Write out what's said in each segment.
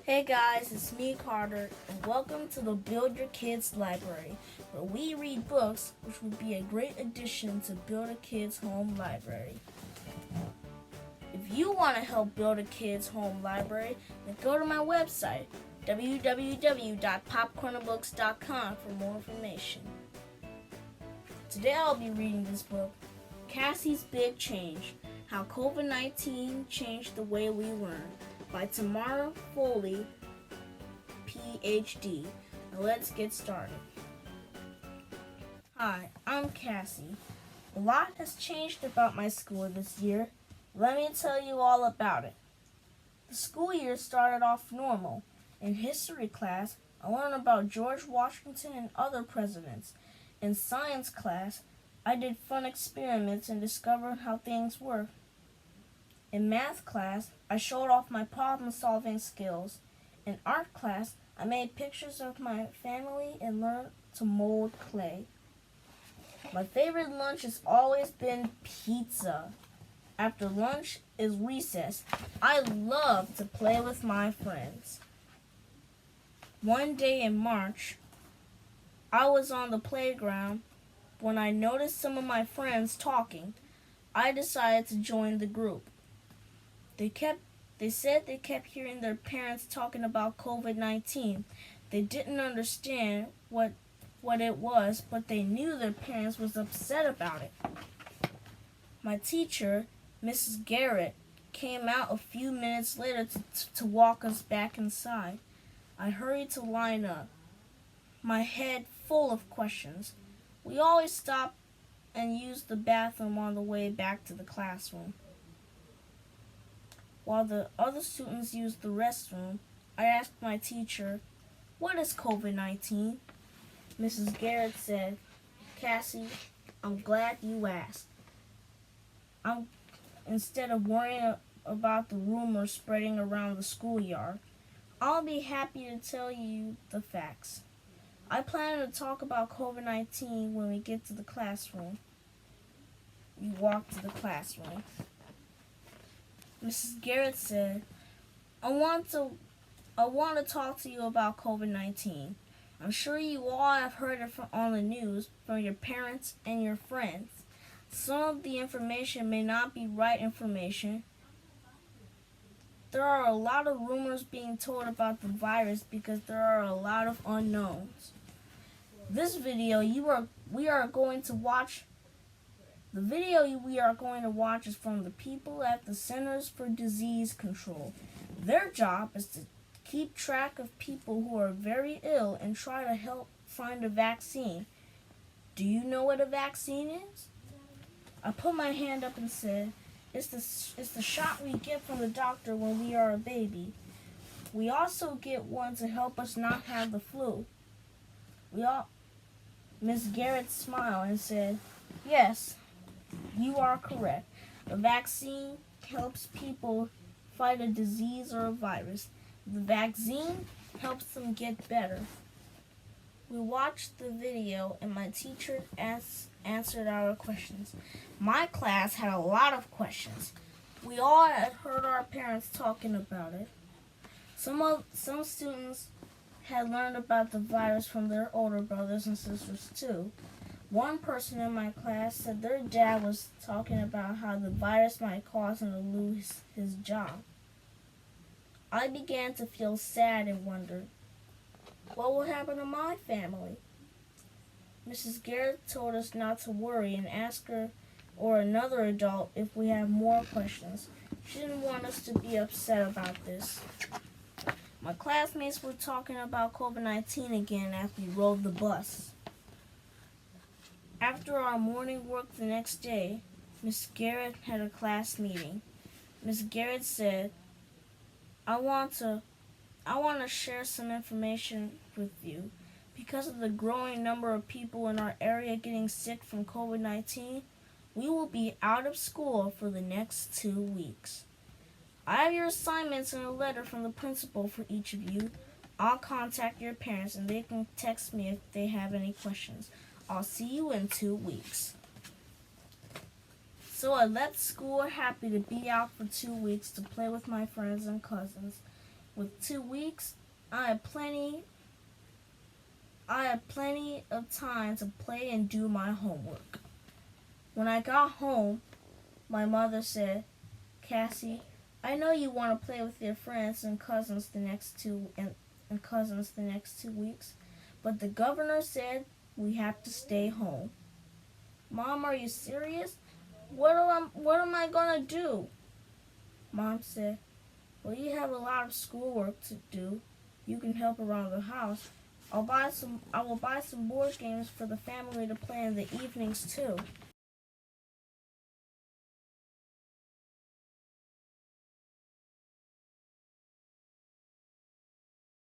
Hey guys, it's me Carter, and welcome to the Build Your Kids Library, where we read books which would be a great addition to Build a Kid's Home Library. If you want to help build a kid's home library, then go to my website, www.popcornerbooks.com for more information. Today I'll be reading this book, Cassie's Big Change, How COVID-19 Changed the Way We Learn, by Tamara, Foley, Ph.D. Now let's get started. Hi, I'm Cassie. A lot has changed about my school this year. Let me tell you all about it. The school year started off normal. In history class, I learned about George Washington and other presidents. In science class, I did fun experiments and discovered how things work. In math class, I showed off my problem-solving skills. In art class, I made pictures of my family and learned to mold clay. My favorite lunch has always been pizza. After lunch is recess. I love to play with my friends. One day in March, I was on the playground when I noticed some of my friends talking. I decided to join the group. They said they kept hearing their parents talking about COVID-19. They didn't understand what it was, but they knew their parents was upset about it. My teacher, Mrs. Garrett, came out a few minutes later to walk us back inside. I hurried to line up, my head full of questions. We always stopped and used the bathroom on the way back to the classroom. While the other students used the restroom, I asked my teacher, "What is COVID-19? Mrs. Garrett said, "Cassie, I'm glad you asked. Instead of worrying about the rumors spreading around the schoolyard, I'll be happy to tell you the facts. I plan to talk about COVID-19 when we get to the classroom." We walked to the classroom. Mrs. Garrett said, I want to talk to you about COVID-19. I'm sure you all have heard it on the news from your parents and your friends. Some of the information may not be right information. There are a lot of rumors being told about the virus because there are a lot of unknowns. This video we are going to watch is from the people at the Centers for Disease Control. Their job is to keep track of people who are very ill and try to help find a vaccine. Do you know what a vaccine is? I put my hand up and said, it's the shot we get from the doctor when we are a baby. We also get one to help us not have the flu. Miss Garrett smiled and said, "Yes, you are correct. A vaccine helps people fight a disease or a virus. The vaccine helps them get better." We watched the video and my teacher answered our questions. My class had a lot of questions. We all had heard our parents talking about it. Some students had learned about the virus from their older brothers and sisters too. One person in my class said their dad was talking about how the virus might cause him to lose his job. I began to feel sad and wondered, what will happen to my family? Mrs. Garrett told us not to worry and ask her or another adult if we have more questions. She didn't want us to be upset about this. My classmates were talking about COVID-19 again as we rode the bus. After our morning work the next day, Miss Garrett had a class meeting. Miss Garrett said, I want to share some information with you. Because of the growing number of people in our area getting sick from COVID-19, we will be out of school for the next 2 weeks. I have your assignments and a letter from the principal for each of you. I'll contact your parents and they can text me if they have any questions. I'll see you in 2 weeks. So I left school happy to be out for 2 weeks to play with my friends and cousins. With 2 weeks, I had plenty I had plenty of time to play and do my homework. When I got home, my mother said, "Cassie, I know you want to play with your friends and cousins the next 2 weeks, but the governor said we have to stay home." "Mom, are you serious? What am I gonna do?" Mom said, "Well, you have a lot of schoolwork to do. You can help around the house. I will buy some board games for the family to play in the evenings too."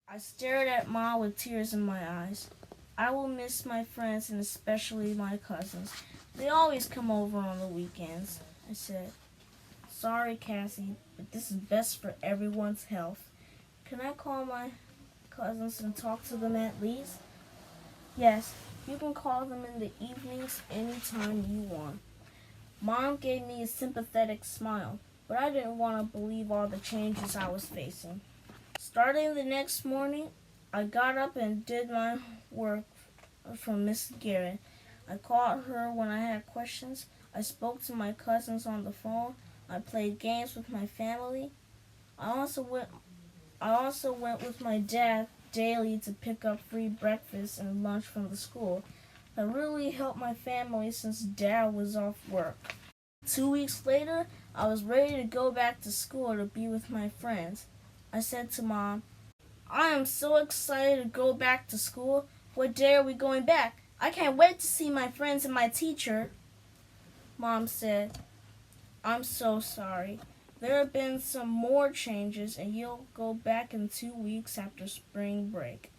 I stared at Mom with tears in my eyes. "I will miss my friends and especially my cousins. They always come over on the weekends," I said. "Sorry, Cassie, but this is best for everyone's health. Can I call my cousins and talk to them at least?" "Yes, you can call them in the evenings anytime you want." Mom gave me a sympathetic smile, but I didn't want to believe all the changes I was facing. Starting the next morning, I got up and did my work from Miss Garrett. I called her when I had questions. I spoke to my cousins on the phone. I played games with my family. I also went with my dad daily to pick up free breakfast and lunch from the school. That really helped my family since Dad was off work. 2 weeks later, I was ready to go back to school to be with my friends. I said to Mom, "I am so excited to go back to school. What day are we going back? I can't wait to see my friends and my teacher." Mom said, "I'm so sorry. There have been some more changes and you'll go back in 2 weeks after spring break.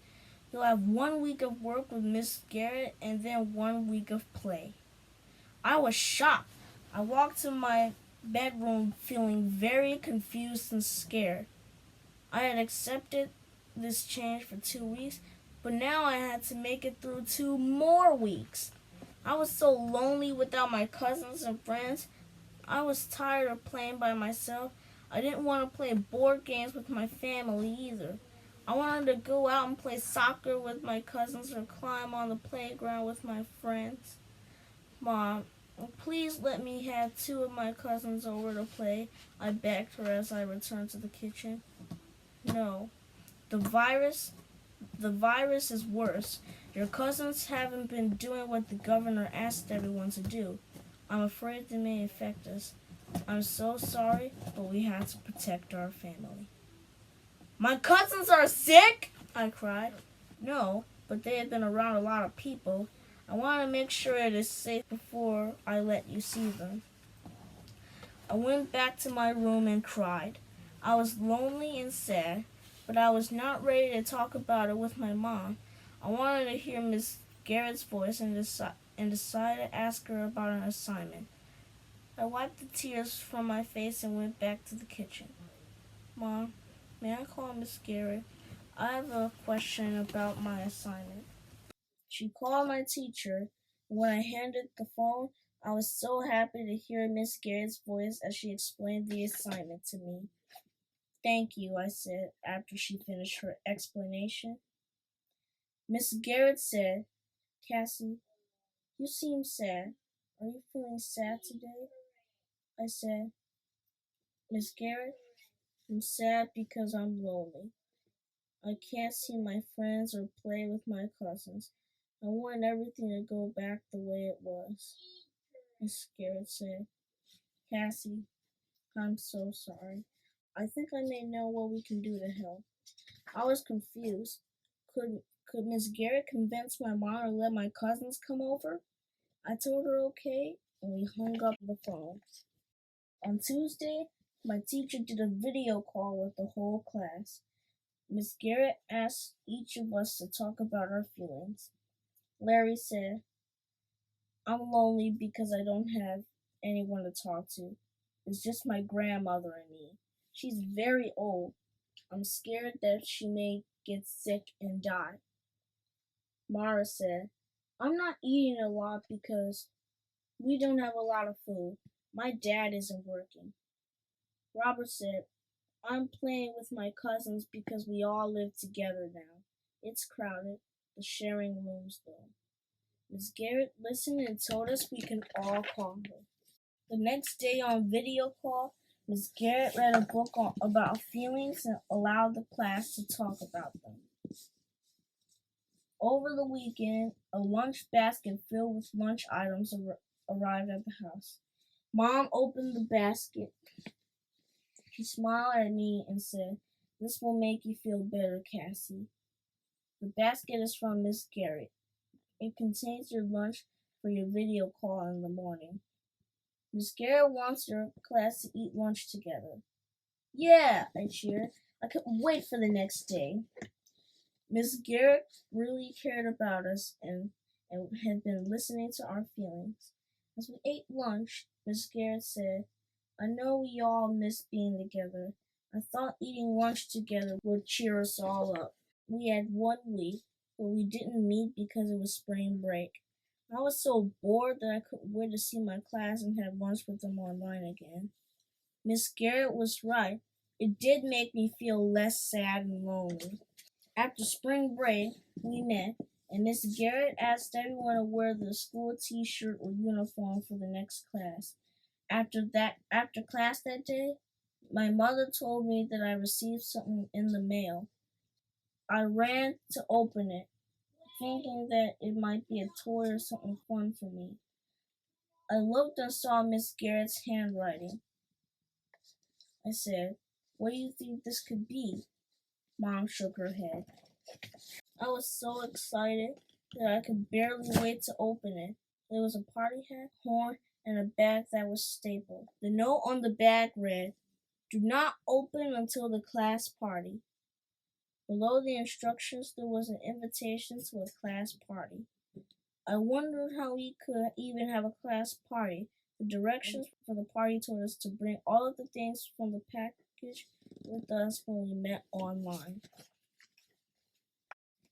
You'll have 1 week of work with Miss Garrett and then 1 week of play." I was shocked. I walked to my bedroom feeling very confused and scared. I had accepted this change for 2 weeks, but now I had to make it through 2 more weeks. I was so lonely without my cousins and friends. I was tired of playing by myself. I didn't want to play board games with my family either. I wanted to go out and play soccer with my cousins or climb on the playground with my friends. "Mom, please let me have two of my cousins over to play," I begged her as I returned to the kitchen. "No, the virus the virus is worse. Your cousins haven't been doing what the governor asked everyone to do. I'm afraid they may infect us. I'm so sorry, but we have to protect our family." "My cousins are sick?" I cried. "No, but they have been around a lot of people. I want to make sure it is safe before I let you see them." I went back to my room and cried. I was lonely and sad, but I was not ready to talk about it with my mom. I wanted to hear Miss Garrett's voice and decided to ask her about an assignment. I wiped the tears from my face and went back to the kitchen. "Mom, may I call Miss Garrett? I have a question about my assignment." She called my teacher. When I handed the phone, I was so happy to hear Miss Garrett's voice as she explained the assignment to me. "Thank you," I said after she finished her explanation. Miss Garrett said, "Cassie, you seem sad. Are you feeling sad today?" I said, "Miss Garrett, I'm sad because I'm lonely. I can't see my friends or play with my cousins. I want everything to go back the way it was." Miss Garrett said, "Cassie, I'm so sorry. I think I may know what we can do to help." I was confused. Could Miss Garrett convince my mom to let my cousins come over? I told her okay, and we hung up the phone. On Tuesday, my teacher did a video call with the whole class. Miss Garrett asked each of us to talk about our feelings. Larry said, "I'm lonely because I don't have anyone to talk to. It's just my grandmother and me. She's very old. I'm scared that she may get sick and die." Mara said, "I'm not eating a lot because we don't have a lot of food. My dad isn't working." Robert said, I'm playing with my cousins because we all live together now. It's crowded, the sharing rooms though. Miss Garrett listened and told us we can all call her. The next day on video call, Miss Garrett read a book about feelings and allowed the class to talk about them. Over the weekend, a lunch basket filled with lunch items arrived at the house. Mom opened the basket. She smiled at me and said, "This will make you feel better, Cassie. The basket is from Miss Garrett. It contains your lunch for your video call in the morning. Miss Garrett wants your class to eat lunch together." "Yeah," I cheered. I couldn't wait for the next day. Miss Garrett really cared about us and had been listening to our feelings. As we ate lunch, Miss Garrett said, "I know we all miss being together. I thought eating lunch together would cheer us all up." We had 1 week, but we didn't meet because it was spring break. I was so bored that I couldn't wait to see my class and have lunch with them online again. Miss Garrett was right. It did make me feel less sad and lonely. After spring break, we met, and Miss Garrett asked everyone to wear the school t-shirt or uniform for the next class. After class that day, my mother told me that I received something in the mail. I ran to open it, thinking that it might be a toy or something fun for me. I looked and saw Miss Garrett's handwriting. I said, "What do you think this could be?" Mom shook her head. I was so excited that I could barely wait to open it. There was a party hat, horn, and a bag that was stapled. The note on the bag read, "Do not open until the class party." Below the instructions, there was an invitation to a class party. I wondered how we could even have a class party. The directions for the party told us to bring all of the things from the package with us when we met online.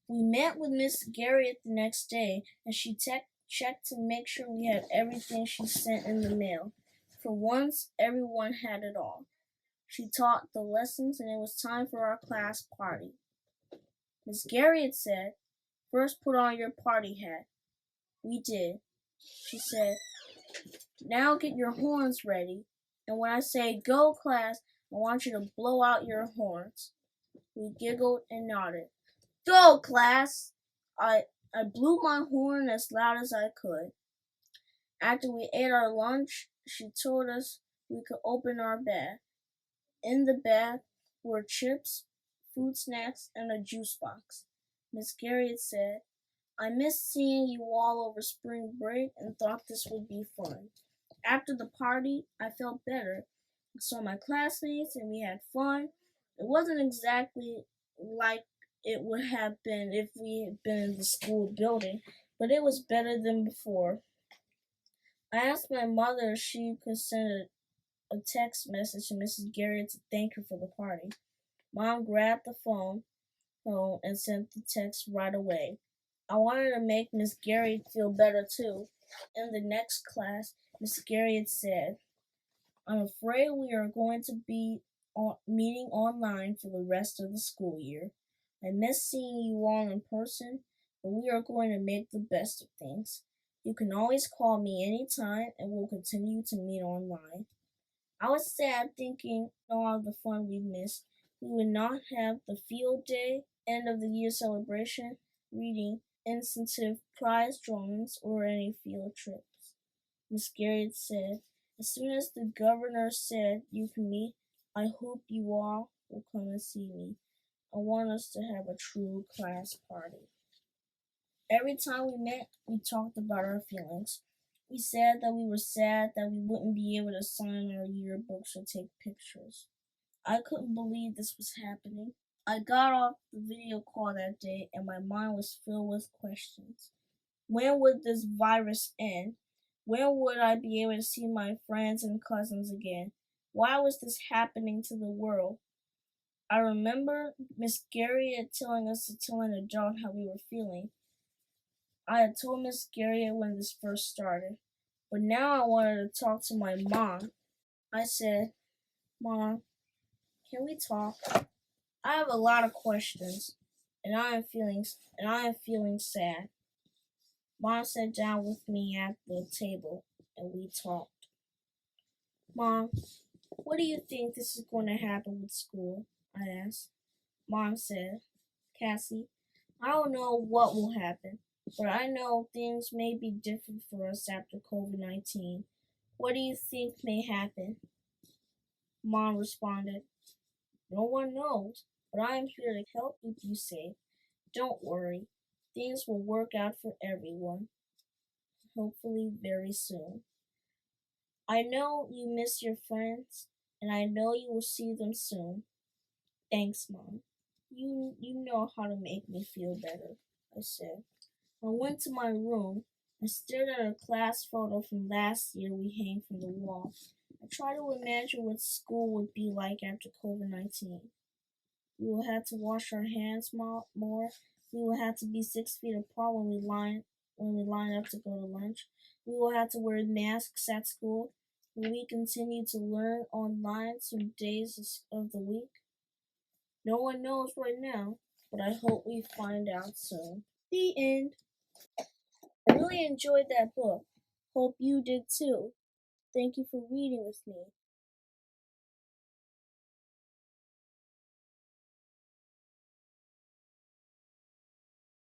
We met with Miss Garrett the next day, and she checked to make sure we had everything she sent in the mail. For once, everyone had it all. She taught the lessons, and it was time for our class party. Miss Garrett said, "First put on your party hat." We did. She said, "Now get your horns ready, and when I say go, class, I want you to blow out your horns." We giggled and nodded. "Go, class!" I blew my horn as loud as I could. After we ate our lunch, she told us we could open our bag. In the bag were chips, fruit snacks, and a juice box. Miss Garrett said, "I missed seeing you all over spring break and thought this would be fun." After the party, I felt better. I saw my classmates and we had fun. It wasn't exactly like it would have been if we had been in the school building, but it was better than before. I asked my mother if she could send a text message to Mrs. Garrett to thank her for the party. Mom grabbed the phone and sent the text right away. I wanted to make Miss Garrett feel better too. In the next class, Miss Garrett said, "I'm afraid we are going to be meeting online for the rest of the school year. I miss seeing you all in person, but we are going to make the best of things. You can always call me anytime and we'll continue to meet online." I was sad thinking all of the fun we missed. We would not have the field day, end of the year celebration, reading, incentive prize drawings, or any field trips. Miss Garrett said, "As soon as the governor said you can meet, I hope you all will come and see me. I want us to have a true class party." Every time we met, we talked about our feelings. We said that we were sad that we wouldn't be able to sign our yearbooks or take pictures. I couldn't believe this was happening. I got off the video call that day and my mind was filled with questions. When would this virus end? When would I be able to see my friends and cousins again? Why was this happening to the world? I remember Miss Garrett telling us to tell an adult how we were feeling. I had told Miss Garrett when this first started, but now I wanted to talk to my mom. I said, "Mom, can we talk? I have a lot of questions, and I am feeling sad. Mom sat down with me at the table, and we talked. Mom, what do you think this is going to happen with school? I asked. Mom said, Cassie, I don't know what will happen, but I know things may be different for us after COVID-19. What do you think may happen? Mom responded, no one knows, but I am here to help keep you safe. Don't worry. Things will work out for everyone, hopefully very soon. I know you miss your friends, and I know you will see them soon. Thanks, Mom. You know how to make me feel better, I said. I went to my room and stared at a class photo from last year we hang from the wall. I tried to imagine what school would be like after COVID-19. We will have to wash our hands more. We will have to be 6 feet apart when we line up to go to lunch. We will have to wear masks at school. Will we continue to learn online some days of the week? No one knows right now, but I hope we find out soon. The end. I really enjoyed that book. Hope you did too. Thank you for reading with me.